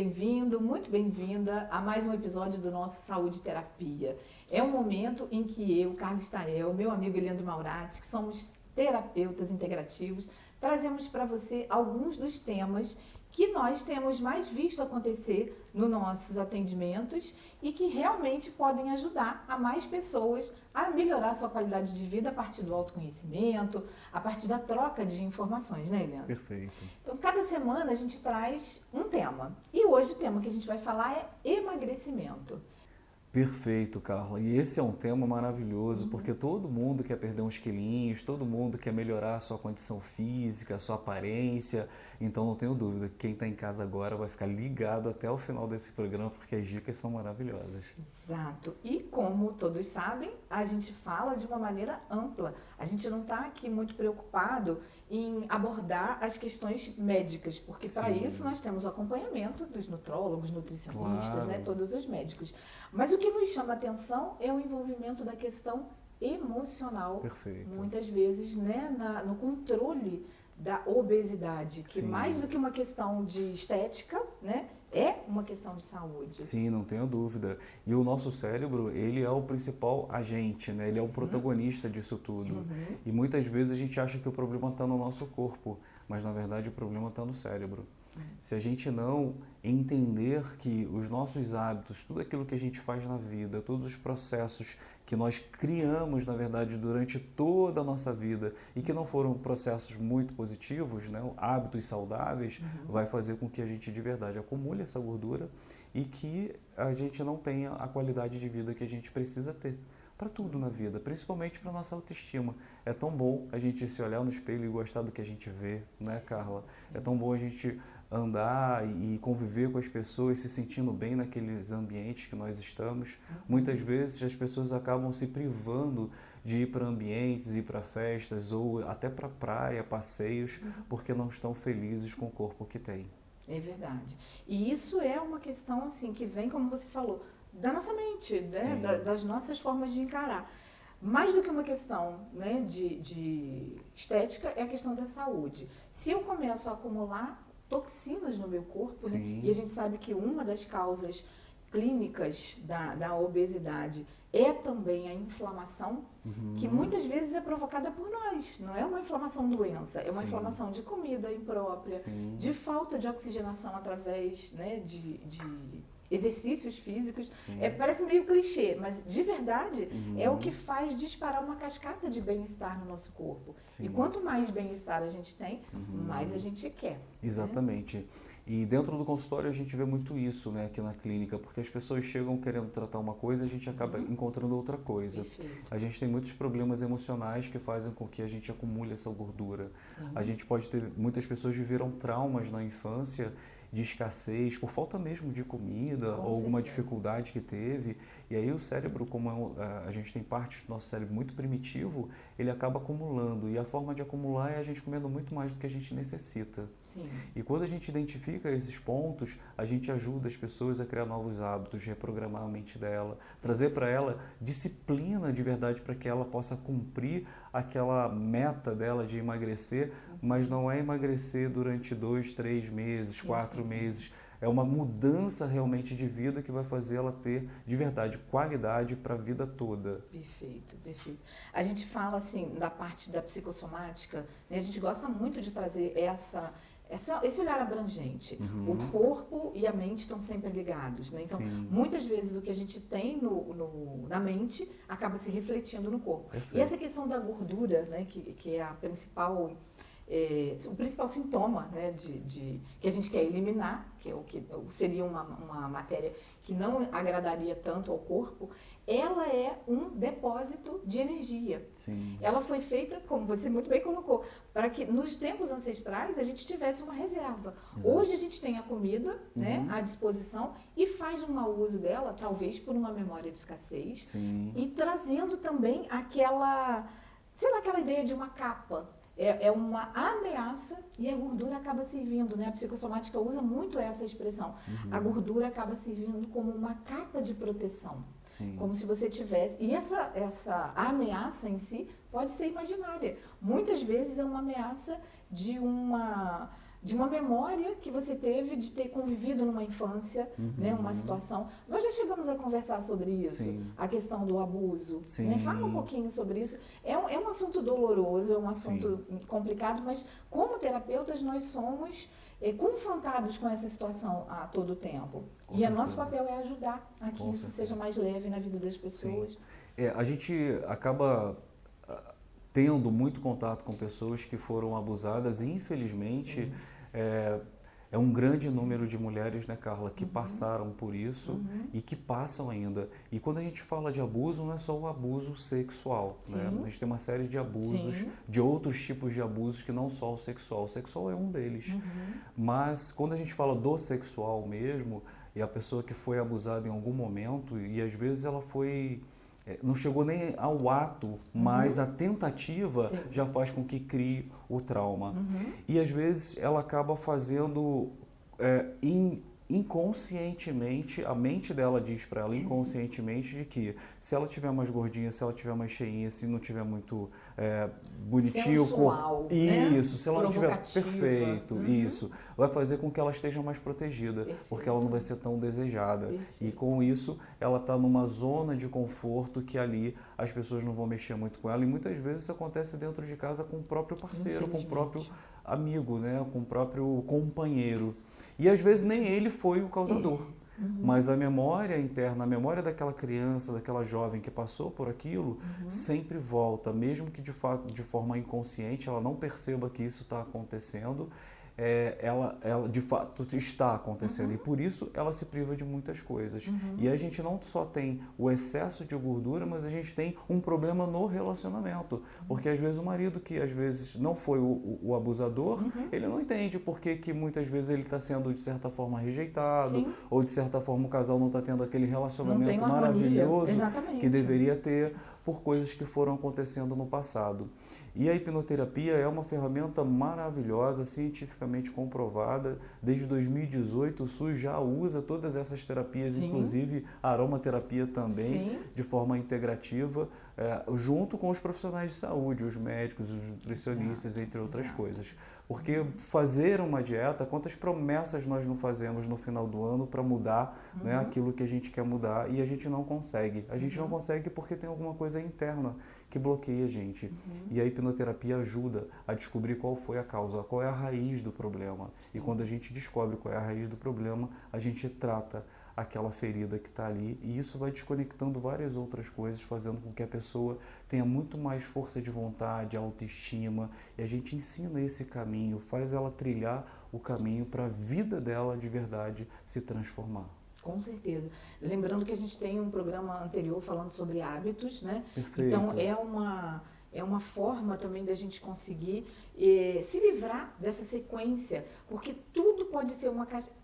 bem-vindo, muito bem-vinda a mais um episódio do nosso Saúde Terapia. É um momento em que eu, Carlos Tael, meu amigo Leandro Maurati, que somos terapeutas integrativos, trazemos para você alguns dos temas que nós temos mais visto acontecer nos nossos atendimentos e que realmente podem ajudar a mais pessoas a melhorar sua qualidade de vida a partir do autoconhecimento, a partir da troca de informações, né, Leandro? Perfeito. Então, cada semana a gente traz um tema. E hoje o tema que a gente vai falar é emagrecimento. Perfeito, Carla. E esse é um tema maravilhoso, porque todo mundo quer perder uns quilinhos, todo mundo quer melhorar a sua condição física, a sua aparência. Então, não tenho dúvida, quem está em casa agora vai ficar ligado até o final desse programa, porque as dicas são maravilhosas. Exato. E como todos sabem, a gente fala de uma maneira ampla. A gente não está aqui muito preocupado em abordar as questões médicas, porque para isso nós temos o acompanhamento dos nutrólogos, nutricionistas, né, todos os médicos. Mas o que nos chama a atenção é o envolvimento da questão emocional. Perfeito. Muitas vezes, né, no controle da obesidade, que mais do que uma questão de estética, né, é uma questão de saúde. Sim, não tenho dúvida. E o nosso cérebro, ele é o principal agente, né? Ele é o protagonista disso tudo. E muitas vezes a gente acha que o problema está no nosso corpo, mas na verdade o problema está no cérebro. Se a gente não entender que os nossos hábitos, tudo aquilo que a gente faz na vida, todos os processos que nós criamos, na verdade, durante toda a nossa vida e que não foram processos muito positivos, né, hábitos saudáveis, vai fazer com que a gente de verdade acumule essa gordura e que a gente não tenha a qualidade de vida que a gente precisa ter. Para tudo na vida, principalmente para nossa autoestima. É tão bom a gente se olhar no espelho e gostar do que a gente vê, né, Carla? É tão bom a gente andar e conviver com as pessoas, se sentindo bem naqueles ambientes que nós estamos. Muitas vezes as pessoas acabam se privando de ir para ambientes, ir para festas ou até para praia, passeios, porque não estão felizes com o corpo que têm. É verdade. E isso é uma questão assim que vem, como você falou, da nossa mente, né? Das nossas formas de encarar. Mais do que uma questão, né, de estética, é a questão da saúde. Se eu começo a acumular toxinas no meu corpo, né, e a gente sabe que uma das causas clínicas da obesidade é também a inflamação, que muitas vezes é provocada por nós. Não é uma inflamação doença, é uma inflamação de comida imprópria, de falta de oxigenação através, né, de exercícios físicos. Parece meio clichê, mas de verdade é o que faz disparar uma cascata de bem-estar no nosso corpo. E quanto mais bem-estar a gente tem, mais a gente quer. Exatamente. Né? E dentro do consultório a gente vê muito isso, né, aqui na clínica, porque as pessoas chegam querendo tratar uma coisa e a gente acaba encontrando outra coisa. Perfeito. A gente tem muitos problemas emocionais que fazem com que a gente acumule essa gordura. A gente pode ter, muitas pessoas viveram traumas na infância de escassez, por falta mesmo de comida ou alguma dificuldade que teve. E aí o cérebro, como a gente tem parte do nosso cérebro muito primitivo, ele acaba acumulando. E a forma de acumular é a gente comendo muito mais do que a gente necessita. E quando a gente identifica esses pontos, a gente ajuda as pessoas a criar novos hábitos, reprogramar a mente dela, trazer para ela disciplina de verdade para que ela possa cumprir aquela meta dela de emagrecer, mas não é emagrecer durante 2, 3 meses, 4 meses. É uma mudança realmente de vida que vai fazer ela ter, de verdade, qualidade para a vida toda. Perfeito, perfeito. A gente fala, assim, da parte da psicossomática, né? A gente gosta muito de trazer esse olhar abrangente. O corpo e a mente estão sempre ligados, né? Então, muitas vezes o que a gente tem na mente acaba se refletindo no corpo. Perfeito. E essa questão da gordura, né, que é a principal... o principal sintoma, né, que a gente quer eliminar, que é o que seria uma matéria que não agradaria tanto ao corpo, ela é um depósito de energia. Ela foi feita, como você muito bem colocou, para que nos tempos ancestrais a gente tivesse uma reserva. Hoje a gente tem a comida, né, à disposição e faz um mau uso dela, talvez por uma memória de escassez, e trazendo também aquela ideia de uma capa. É uma ameaça e a gordura acaba servindo, né? A psicossomática usa muito essa expressão. A gordura acaba servindo como uma capa de proteção. Como se você tivesse... E essa ameaça em si pode ser imaginária. Muitas vezes é uma ameaça de uma de uma memória que você teve de ter convivido numa infância, né, uma situação. Nós já chegamos a conversar sobre isso, Sim. a questão do abuso. Sim. Né? Fala um pouquinho sobre isso. É um assunto doloroso, é um assunto complicado, mas como terapeutas nós somos confrontados com essa situação a todo tempo. Com e certeza. nosso papel é ajudar a que Com isso certeza. seja mais leve na vida das pessoas. A gente acaba tendo muito contato com pessoas que foram abusadas e, infelizmente, é um grande número de mulheres, né, Carla, que passaram por isso e que passam ainda. E quando a gente fala de abuso, não é só o abuso sexual, né? A gente tem uma série de abusos, de outros tipos de abusos que não só o sexual. O sexual é um deles. Mas quando a gente fala do sexual mesmo, e a pessoa que foi abusada em algum momento, e às vezes ela foi... não chegou nem ao ato, mas a tentativa já faz com que crie o trauma. E às vezes ela acaba fazendo inconscientemente, a mente dela diz para ela inconscientemente de que se ela tiver mais gordinha, se ela tiver mais cheinha, se não tiver muito bonitinho, sensual, né? Isso, se ela não tiver Provocativa. perfeito, isso, vai fazer com que ela esteja mais protegida, porque ela não vai ser tão desejada. E com isso, ela está numa zona de conforto que ali as pessoas não vão mexer muito com ela. E muitas vezes isso acontece dentro de casa com o próprio parceiro, com o próprio amigo, né? Com o próprio companheiro. E às vezes nem ele foi o causador. Mas a memória interna, a memória daquela criança, daquela jovem que passou por aquilo, sempre volta, mesmo que de fato, de forma inconsciente, ela não perceba que isso está acontecendo, ela de fato está acontecendo. E por isso ela se priva de muitas coisas. E a gente não só tem o excesso de gordura, mas a gente tem um problema no relacionamento. Porque às vezes o marido, que às vezes não foi o abusador, ele não entende porque que muitas vezes ele está sendo de certa forma rejeitado, ou de certa forma o casal não está tendo aquele relacionamento maravilhoso que deveria ter, por coisas que foram acontecendo no passado. E a hipnoterapia é uma ferramenta maravilhosa, cientificamente comprovada. Desde 2018 o SUS já usa todas essas terapias, inclusive a aromaterapia também, de forma integrativa, junto com os profissionais de saúde, os médicos, os nutricionistas, entre outras coisas. Porque fazer uma dieta, quantas promessas nós não fazemos no final do ano para mudar né, aquilo que a gente quer mudar e a gente não consegue. A gente não consegue porque tem alguma coisa interna que bloqueia a gente. E a hipnoterapia ajuda a descobrir qual foi a causa, qual é a raiz do problema. E quando a gente descobre qual é a raiz do problema, a gente trata aquela ferida que está ali, e isso vai desconectando várias outras coisas, fazendo com que a pessoa tenha muito mais força de vontade, autoestima, e a gente ensina esse caminho, faz ela trilhar o caminho para a vida dela de verdade se transformar. Com certeza. Lembrando que a gente tem um programa anterior falando sobre hábitos, né? Perfeito. Então é uma forma também da gente conseguir se livrar dessa sequência, porque tudo pode ser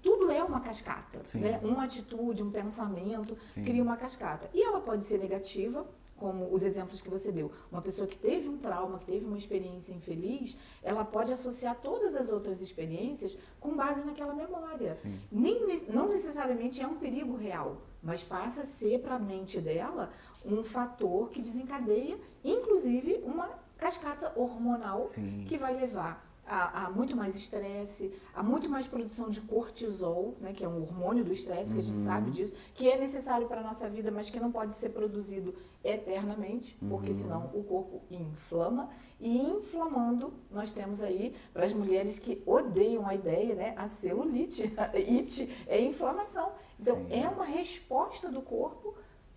tudo é uma cascata, né? Uma atitude, um pensamento cria uma cascata. E ela pode ser negativa, como os exemplos que você deu. Uma pessoa que teve um trauma, que teve uma experiência infeliz, ela pode associar todas as outras experiências com base naquela memória. Não necessariamente é um perigo real, mas passa a ser para a mente dela um fator que desencadeia, inclusive, uma cascata hormonal que vai levar a muito mais estresse, a muito mais produção de cortisol, né, que é um hormônio do estresse, que a gente sabe disso, que é necessário para a nossa vida, mas que não pode ser produzido eternamente, porque senão o corpo inflama. E inflamando, nós temos aí, para as mulheres que odeiam a ideia, né, a celulite, it é inflamação. Então, é uma resposta do corpo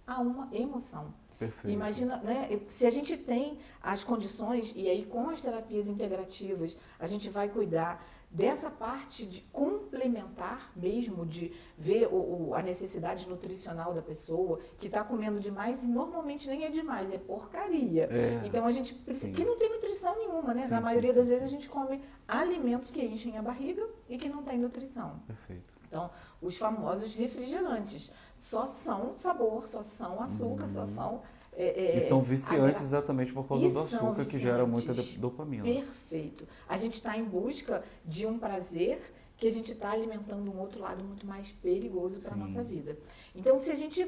a uma emoção. Perfeito. Imagina, né, se a gente tem as condições, e aí com as terapias integrativas, a gente vai cuidar dessa parte de complementar mesmo, de ver a necessidade nutricional da pessoa, que está comendo demais, e normalmente nem é demais, é porcaria. Então a gente precisa, que não tem nutrição nenhuma, né? Na maioria das vezes a gente come alimentos que enchem a barriga e que não tem nutrição. Perfeito. Então, os famosos refrigerantes só são sabor, só são açúcar, só são... e são viciantes exatamente por causa do açúcar, que gera muita dopamina. Perfeito. A gente está em busca de um prazer que a gente está alimentando um outro lado muito mais perigoso para a nossa vida. Então, se a gente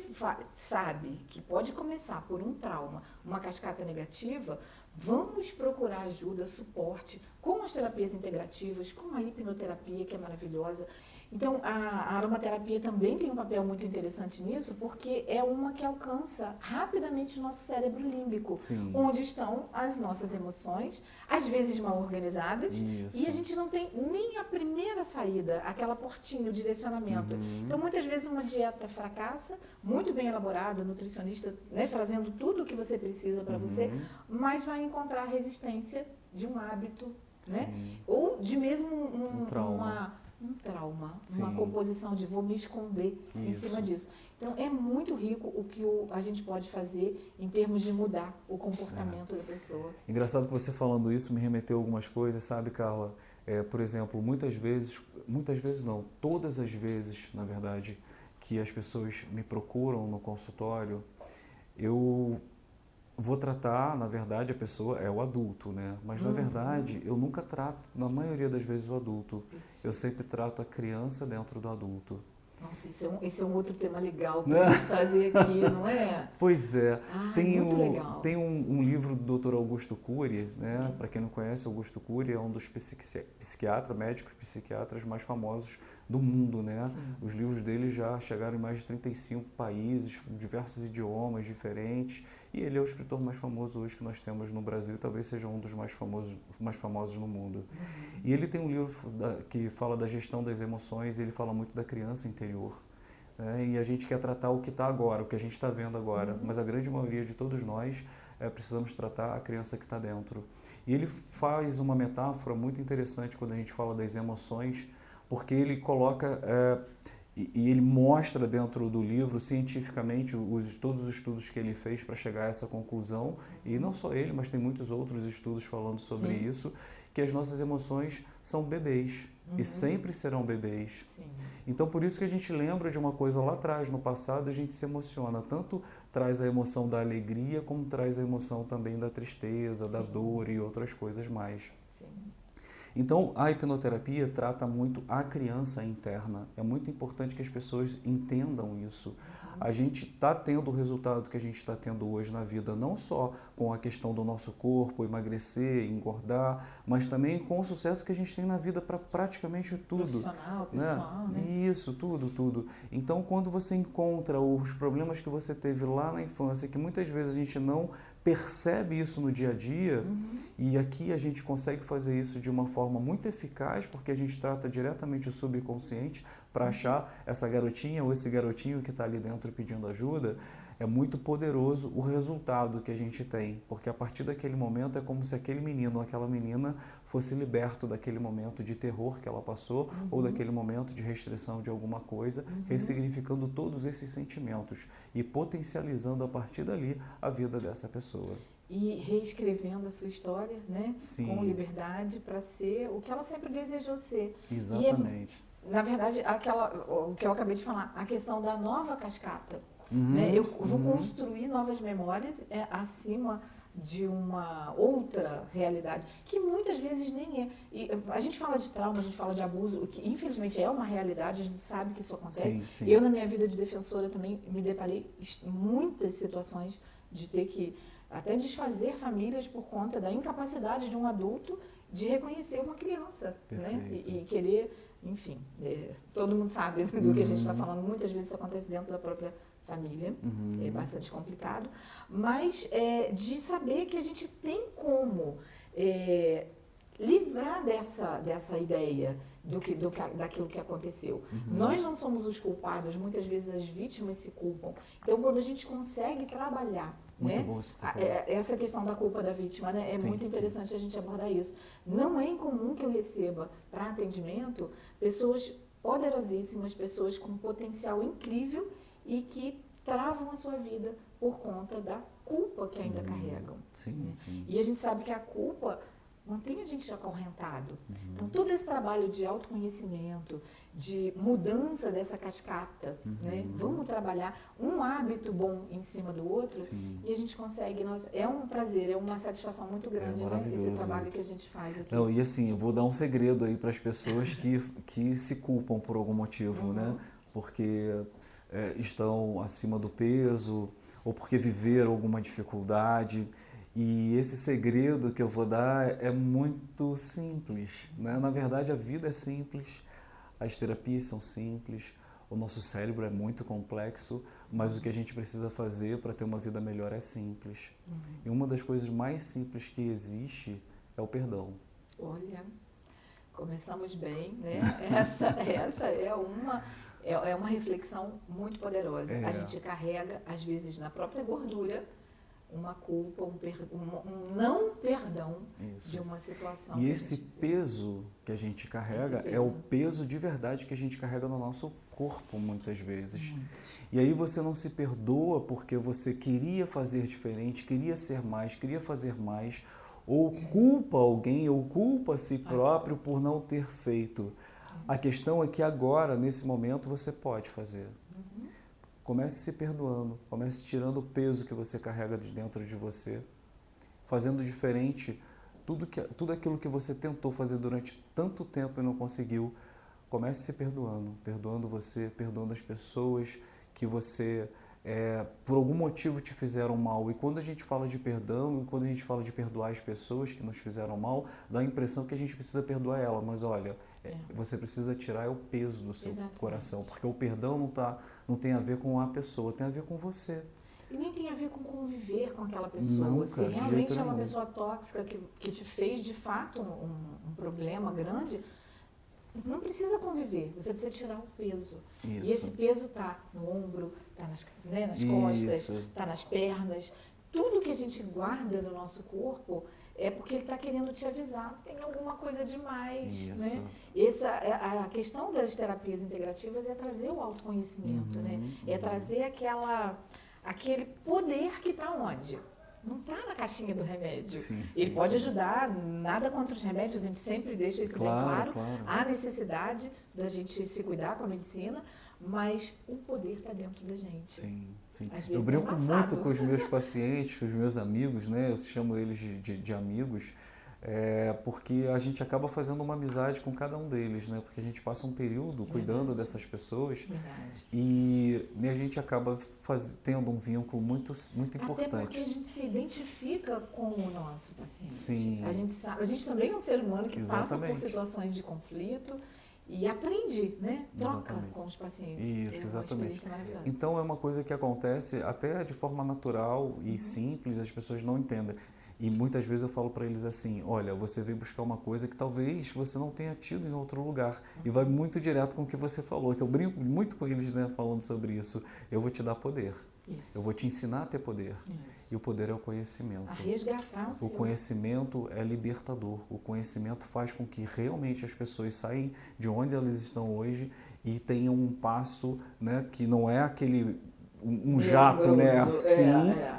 sabe que pode começar por um trauma, uma cascata negativa, vamos procurar ajuda, suporte, com as terapias integrativas, com a hipnoterapia, que é maravilhosa. Então, a aromaterapia também tem um papel muito interessante nisso, porque é uma que alcança rapidamente o nosso cérebro límbico, onde estão as nossas emoções, às vezes mal organizadas, e a gente não tem nem a primeira saída, aquela portinha, o direcionamento. Então, muitas vezes uma dieta fracassa, muito bem elaborada, nutricionista, né, trazendo tudo o que você precisa para você, mas vai encontrar resistência de um hábito, né? Ou de mesmo um trauma, uma composição de vou me esconder em cima disso. Então, é muito rico o que a gente pode fazer em termos de mudar o comportamento da pessoa. Engraçado que você falando isso me remeteu a algumas coisas, sabe, Carla? Por exemplo, muitas vezes não, todas as vezes, na verdade, que as pessoas me procuram no consultório, eu vou tratar, na verdade, a pessoa é o adulto, né? Mas, na verdade, eu nunca trato, na maioria das vezes, o adulto. Eu sempre trato a criança dentro do adulto. Nossa, esse é um outro tema legal para a gente trazer aqui, não é? Pois é. Muito legal. Tem um livro do Dr. Augusto Cury, né? Para quem não conhece, Augusto Cury é um dos médicos psiquiatras mais famosos do mundo, né? Os livros dele já chegaram em mais de 35 países, diversos idiomas diferentes, e ele é o escritor mais famoso hoje que nós temos no Brasil, talvez seja um dos mais famosos no mundo. E ele tem um livro que fala da gestão das emoções, e ele fala muito da criança interior. E a gente quer tratar o que está agora, o que a gente está vendo agora, mas a grande maioria de todos nós precisamos tratar a criança que está dentro. E ele faz uma metáfora muito interessante quando a gente fala das emoções, porque ele coloca e ele mostra dentro do livro cientificamente todos os estudos que ele fez para chegar a essa conclusão, e não só ele, mas tem muitos outros estudos falando sobre isso, que as nossas emoções são bebês. E sempre serão bebês. Então, por isso que a gente lembra de uma coisa lá atrás, no passado, a gente se emociona. Tanto traz a emoção da alegria, como traz a emoção também da tristeza, da dor e outras coisas mais. Então, a hipnoterapia trata muito a criança interna. É muito importante que as pessoas entendam isso. A gente está tendo o resultado que a gente está tendo hoje na vida, não só com a questão do nosso corpo, emagrecer, engordar, mas também com o sucesso que a gente tem na vida para praticamente tudo. Profissional, pessoal, né? Isso, tudo. Então, quando você encontra os problemas que você teve lá na infância, que muitas vezes a gente não percebe isso no dia a dia, e aqui a gente consegue fazer isso de uma forma muito eficaz, porque a gente trata diretamente o subconsciente para achar essa garotinha ou esse garotinho que está ali dentro pedindo ajuda. É muito poderoso o resultado que a gente tem, porque a partir daquele momento é como se aquele menino ou aquela menina fosse liberto daquele momento de terror que ela passou, ou daquele momento de restrição de alguma coisa, ressignificando todos esses sentimentos e potencializando a partir dali a vida dessa pessoa. E reescrevendo a sua história, né? Com liberdade para ser o que ela sempre desejou ser. Exatamente. E, na verdade, o que eu acabei de falar, a questão da nova cascata. Né? Eu vou construir novas memórias acima de uma outra realidade, que muitas vezes nem é. E a gente fala de trauma, a gente fala de abuso, que infelizmente é uma realidade, a gente sabe que isso acontece. Eu, na minha vida de defensora, também me deparei em muitas situações de ter que até desfazer famílias por conta da incapacidade de um adulto de reconhecer uma criança, né? E querer, enfim, todo mundo sabe do que a gente está falando, muitas vezes isso acontece dentro da própria família, é bastante complicado, mas de saber que a gente tem como livrar dessa ideia daquilo que aconteceu. Nós não somos os culpados, muitas vezes as vítimas se culpam. Então, quando a gente consegue trabalhar, muito né, bom isso que você falou. essa questão da culpa da vítima, né, muito interessante a gente abordar isso. Não é incomum que eu receba para atendimento pessoas poderosíssimas, pessoas com potencial incrível, e que travam a sua vida por conta da culpa que ainda carregam. Sim. E a gente sabe que a culpa mantém a gente acorrentado. Então, todo esse trabalho de autoconhecimento, de mudança dessa cascata, né? Vamos trabalhar um hábito bom em cima do outro. Sim. E a gente consegue. É um prazer, é uma satisfação muito grande, né? Esse trabalho que a gente faz aqui. Não, e assim, eu vou dar um segredo aí para as pessoas que se culpam por algum motivo, né? Porque estão acima do peso ou porque viveram alguma dificuldade. E esse segredo que eu vou dar é muito simples, né? Na verdade, a vida é simples, as terapias são simples, o nosso cérebro é muito complexo, mas o que a gente precisa fazer para ter uma vida melhor é simples. E uma das coisas mais simples que existe é o perdão. Olha, começamos bem, né? Essa é uma reflexão muito poderosa. A gente carrega, às vezes, na própria gordura, uma culpa, um não perdão de uma situação. E esse peso que a gente carrega é o peso de verdade que a gente carrega no nosso corpo, muitas vezes. E aí você não se perdoa porque você queria fazer diferente, queria ser mais, queria fazer mais, ou culpa alguém, ou culpa a si próprio por não ter feito. A questão é que agora, nesse momento, você pode fazer. Comece se perdoando, comece tirando o peso que você carrega de dentro de você, fazendo diferente tudo aquilo que você tentou fazer durante tanto tempo e não conseguiu. Comece se perdoando, perdoando você, perdoando as pessoas que você, por algum motivo, te fizeram mal. E quando a gente fala de perdão, quando a gente fala de perdoar as pessoas que nos fizeram mal, dá a impressão que a gente precisa perdoar ela, mas olha, você precisa tirar o peso do seu coração, porque o perdão não tem a ver com a pessoa, tem a ver com você. E nem tem a ver com conviver com aquela pessoa. Nunca, se realmente é uma nenhum. pessoa tóxica que te fez, de fato, um problema grande, não precisa conviver, você precisa tirar o peso. Isso. E esse peso está no ombro, está nas costas, está nas pernas. Tudo que a gente guarda no nosso corpo é porque ele está querendo te avisar, tem alguma coisa demais, né? A questão das terapias integrativas é trazer o autoconhecimento, né? É trazer aquele poder que está onde? Não está na caixinha do remédio. Ele pode ajudar, nada contra os remédios, a gente sempre deixa isso bem claro. Há necessidade da gente se cuidar com a medicina, mas o poder está dentro da gente. Sim. Eu brinco muito com os meus pacientes, com os meus amigos, né? Eu chamo eles de amigos, porque a gente acaba fazendo uma amizade com cada um deles, né? Porque a gente passa um período cuidando dessas pessoas e a gente acaba tendo um vínculo muito importante. Até porque a gente se identifica com o nosso paciente. Sim. A gente também é um ser humano que passa por situações de conflito e aprende, né? Troca com os pacientes. Isso, exatamente. Então é uma coisa que acontece até de forma natural e simples, as pessoas não entendem. E muitas vezes eu falo para eles assim, olha, você veio buscar uma coisa que talvez você não tenha tido em outro lugar. E vai muito direto com o que você falou, que eu brinco muito com eles, né, falando sobre isso. Eu vou te dar poder. Eu vou te ensinar a ter poder. E o poder é o conhecimento. A resgatar o conhecimento é libertador. O conhecimento faz com que realmente as pessoas saiam de onde elas estão hoje e tenham um passo, né, que não é aquele um jato, né, assim,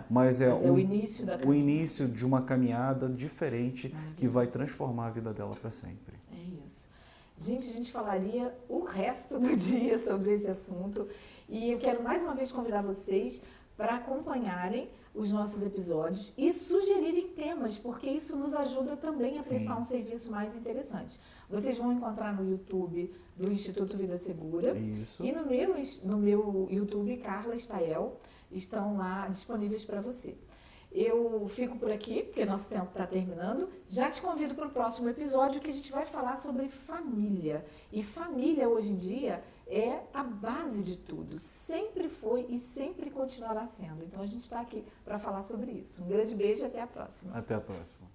mas é o início de uma caminhada diferente que vai transformar a vida dela para sempre. É isso. Gente, a gente falaria o resto do dia sobre esse assunto e eu quero mais uma vez convidar vocês para acompanharem os nossos episódios e sugerirem temas, porque isso nos ajuda também a prestar um serviço mais interessante. Vocês vão encontrar no YouTube do Instituto Vida Segura e no meu YouTube, Carla Stael, estão lá disponíveis para você. Eu fico por aqui, porque nosso tempo está terminando. Já te convido para o próximo episódio, que a gente vai falar sobre família. E família, hoje em dia, é a base de tudo. Sempre foi e sempre continuará sendo. Então, a gente está aqui para falar sobre isso. Um grande beijo e até a próxima. Até a próxima.